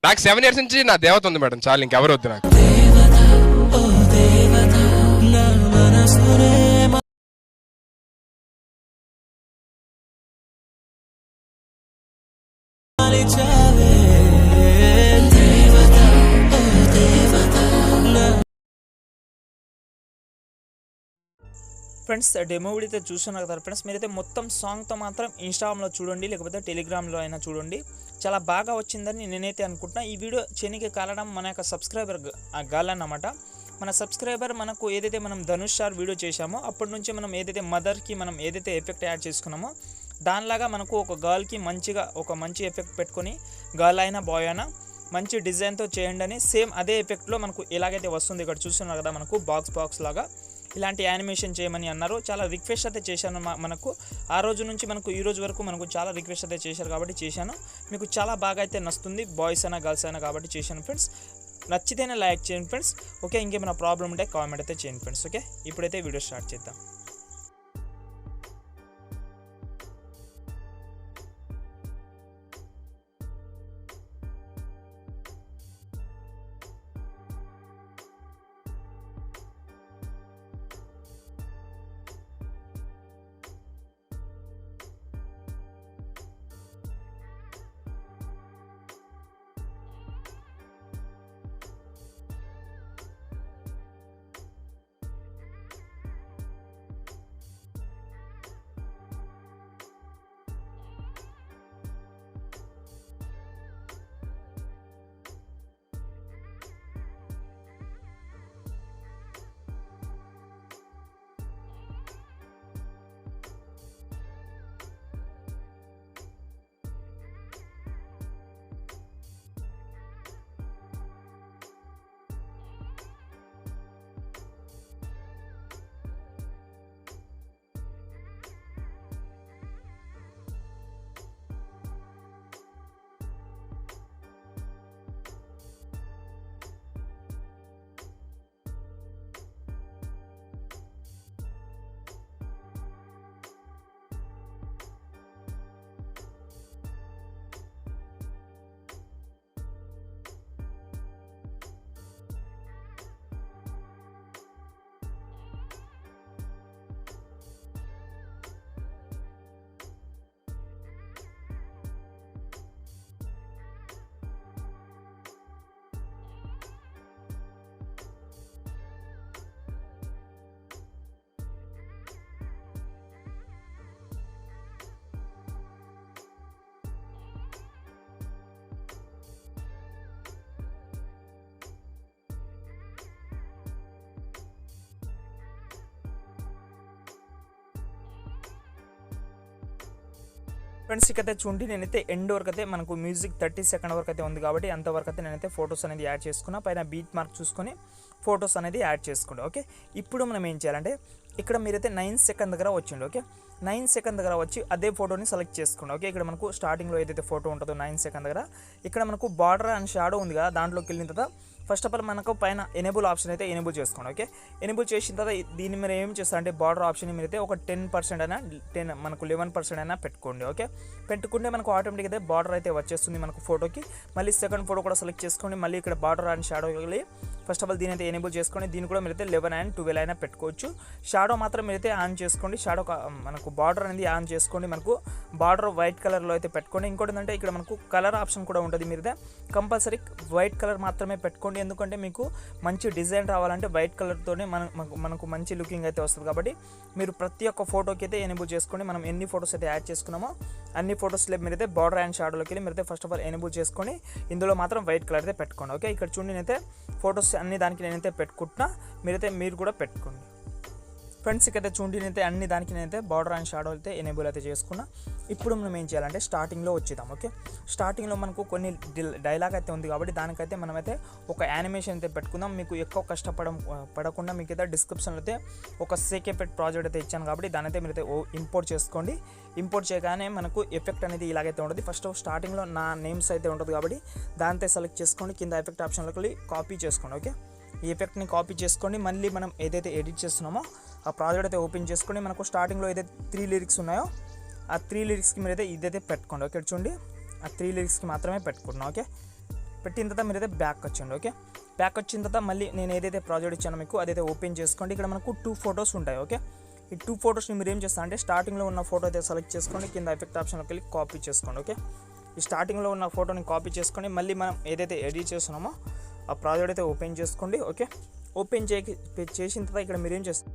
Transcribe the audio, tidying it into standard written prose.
నాకు 7 years నుంచి నా దేవత ఉంది మేడం, చాలు ఇంకెవరు వద్దు నాకు. ఫ్రెండ్స్ డెమో వీడియో చూస్తున్నారు కదా ఫ్రెండ్స్, మీరైతే మొత్తం సాంగ్తో మాత్రం ఇన్స్టాగ్రామ్లో చూడండి, లేకపోతే టెలిగ్రామ్లో అయినా చూడండి. చాలా బాగా వచ్చిందని నేనైతే అనుకుంటున్నా. ఈ వీడియో చేయడానికి కారణం మన యొక్క సబ్స్క్రైబర్ గాలన్నమాట. మన సబ్స్క్రైబర్ మనకు ఏదైతే మనం ధనుష్ సార్ వీడియో చేశామో అప్పటి నుంచి మనం ఏదైతే మదర్కి మనం ఏదైతే ఎఫెక్ట్ యాడ్ చేసుకున్నామో దానిలాగా మనకు ఒక గర్ల్కి మంచిగా ఒక మంచి ఎఫెక్ట్ పెట్టుకొని గర్ల్ అయినా బాయ్ అయినా మంచి డిజైన్తో చేయండి అని సేమ్ అదే ఎఫెక్ట్లో మనకు ఎలాగైతే వస్తుంది ఇక్కడ చూస్తున్నారు కదా, మనకు బాక్స్ లాగా ఇలాంటి యానిమేషన్ చేయమని అన్నారు. చాలా రిక్వెస్ట్ అయితే చేశాను. మనకు ఆ రోజు నుంచి మనకు ఈ రోజు వరకు మనకు చాలా రిక్వెస్ట్ అయితే చేశారు కాబట్టి చేశాను. మీకు చాలా బాగా అయితే నచ్చుతుంది, బాయ్స్ అయినా గర్ల్స్ అయినా కాబట్టి చేశాను ఫ్రెండ్స్. నచ్చితేనే లైక్ చేయండి ఫ్రెండ్స్. ఓకే, ఇంకేమైనా ప్రాబ్లం ఉంటే కామెంట్ అయితే చేయండి ఫ్రెండ్స్. ఓకే, ఇప్పుడైతే వీడియో స్టార్ట్ చేద్దాం. ఫ్రెండ్స్ ఇకైతే చూడండి, నేనైతే ఎండ్ వరకు అయితే మనకు మ్యూజిక్ 30 సెకండ్ వరకు అయితే ఉంది కాబట్టి అంతవరకు అయితే నేనైతే ఫొటోస్ అనేది యాడ్ చేసుకున్నా. పైన బీట్ మార్క్ చూసుకొని ఫొటోస్ అనేది యాడ్ చేసుకోండి. ఓకే, ఇప్పుడు మనం ఏం చేయాలంటే ఇక్కడ మీరైతే 9 సెకండ్ దగ్గర వచ్చిండు. ఓకే, 9 సెకండ్ దగ్గర వచ్చి అదే ఫోటోని సెలెక్ట్ చేసుకోండి. ఓకే, ఇక్కడ మనకు స్టార్టింగ్లో ఏదైతే ఫోటో ఉంటుందో 9 సెకండ్ దగ్గర ఇక్కడ మనకు బార్డర్ అండ్ షాడో ఉంది కదా, దాంట్లోకి వెళ్ళిన తర్వాత ఫస్ట్ ఆఫ్ ఆల్ మనకు పైన ఎనేబుల్ ఆప్షన్ అయితే ఎనేబుల్ చేసుకోండి. ఓకే, ఎనేబుల్ చేసిన తర్వాత దీన్ని మీరు ఏం చేస్తారంటే బార్డర్ ఆప్షన్ మీరైతే ఒక 10% అయినా మనకు 11% అయినా పెట్టుకోండి. ఓకే, పెట్టుకుంటే మనకు ఆటోమేటిక్ అయితే బార్డర్ అయితే వచ్చేస్తుంది మనకు ఫోటోకి. మళ్ళీ సెకండ్ ఫోటో కూడా సెలెక్ట్ చేసుకోండి. మళ్ళీ ఇక్కడ బార్డర్ అండ్ షాడో వెళ్ళి ఫస్ట్ ఆఫ్ ఆల్ దీని అయితే ఎనేబుల్ చేసుకోండి. దీన్ని కూడా మీరైతే 11 and 12 అయినా పెట్టుకోవచ్చు. షాడో మాత్రం మీరైతే ఆన్ చేసుకోండి. షాడో మనకు బార్డర్ అనేది ఆన్ చేసుకోండి. మనకు బార్డర్ వైట్ కలర్లో అయితే పెట్టుకోండి. ఇంకోటి ఏంటంటే ఇక్కడ మనకు కలర్ ఆప్షన్ కూడా ఉంటుంది. మీరైతే కంపల్సరీ వైట్ కలర్ మాత్రమే పెట్టుకోండి. ఎందుకంటే మీకు మంచి డిజైన్ రావాలంటే వైట్ కలర్తోనే మనకు మంచి లుకింగ్ అయితే వస్తుంది. కాబట్టి మీరు ప్రతి ఒక్క ఫోటోకి అయితే ఎనేబుల్ చేసుకోండి. మనం ఎన్ని ఫొటోస్ అయితే యాడ్ చేసుకున్నామో అన్ని ఫొటోస్లో మీరైతే బార్డర్ అండ్ షాడోలోకి వెళ్ళి మీరైతే ఫస్ట్ ఆఫ్ ఆల్ ఎనేబుల్ చేసుకొని ఇందులో మాత్రం వైట్ కలర్ అయితే పెట్టుకోండి. ఓకే, ఇక్కడ చూడండి నేనైతే ఫొటోస్ అన్ని దానికి నేనైతే పెట్టుకుంటున్నా, మీరు కూడా పెట్టుకోండి. ఫ్రెండ్స్ ఇకైతే చూడండి నేనైతే అన్ని దానికి నేనైతే బార్డర్ అండ్ షాడో అయితే ఎనేబుల్ అయితే చేసుకున్నా. ఇప్పుడు మనం ఏం చేయాలంటే స్టార్టింగ్లో వచ్చేద్దాం. ఓకే, స్టార్టింగ్లో మనకు కొన్ని డైలాగ్ అయితే ఉంది కాబట్టి దానికైతే మనమైతే ఒక యానిమేషన్ అయితే పెట్టుకుందాం. మీకు ఎక్కువ పడకుండా మీకు అయితే డిస్క్రిప్షన్లో అయితే ఒక సేకెపెట్ ప్రాజెక్ట్ అయితే ఇచ్చాను కాబట్టి దాని అయితే మీరైతే ఇంపోర్ట్ చేసుకోండి. ఇంపోర్ట్ చేయగానే మనకు ఎఫెక్ట్ అనేది ఇలాగైతే ఉంటుంది. ఫస్ట్ స్టార్టింగ్లో నా నేమ్స్ అయితే ఉంటుంది కాబట్టి దాంతో సెలెక్ట్ చేసుకోండి. కింద ఎఫెక్ట్ ఆప్షన్లోకి వెళ్ళి కాపీ చేసుకోండి. ఓకే, ఈ ఎఫెక్ట్ని కాపీ చేసుకోండి. మళ్ళీ మనం ఏదైతే ఎడిట్ చేస్తున్నామో ఆ ప్రాజెక్ట్ అయితే ఓపెన్ చేసుకోండి. మనకు స్టార్టింగ్లో ఏదైతే 3 లిరిక్స్ ఉన్నాయో ఆ 3 లిరిక్స్కి మీరైతే ఇదైతే పెట్టుకోండి. ఓకే, చూడండి ఆ 3 లిరిక్స్కి మాత్రమే పెట్టుకుంటున్నాం. ఓకే, పెట్టిన తర్వాత మీరైతే బ్యాక్ వచ్చండి. ఓకే, బ్యాక్ వచ్చిన తర్వాత మళ్ళీ నేను ఏదైతే ప్రాజెక్ట్ ఇచ్చానో మీకు అదైతే ఓపెన్ చేసుకోండి. ఇక్కడ మనకు 2 ఫొటోస్ ఉంటాయి. ఓకే, ఈ 2 ఫొటోస్ని మీరు ఏం చేస్తారు అంటే స్టార్టింగ్లో ఉన్న ఫోటో అయితే సెలెక్ట్ చేసుకోండి, కింద ఎఫెక్ట్ ఆప్షన్లోకి వెళ్ళి కాపీ చేసుకోండి. ఓకే, ఈ స్టార్టింగ్లో ఉన్న ఫోటోని కాపీ చేసుకొని మళ్ళీ మనం ఏదైతే ఎడిట్ చేస్తున్నామో ఆ ప్రాజెక్ట్ అయితే ఓపెన్ చేసుకోండి. ఓకే, ఓపెన్ చేసిన తర్వాత ఇక్కడ మీరు ఏం చేస్తారు,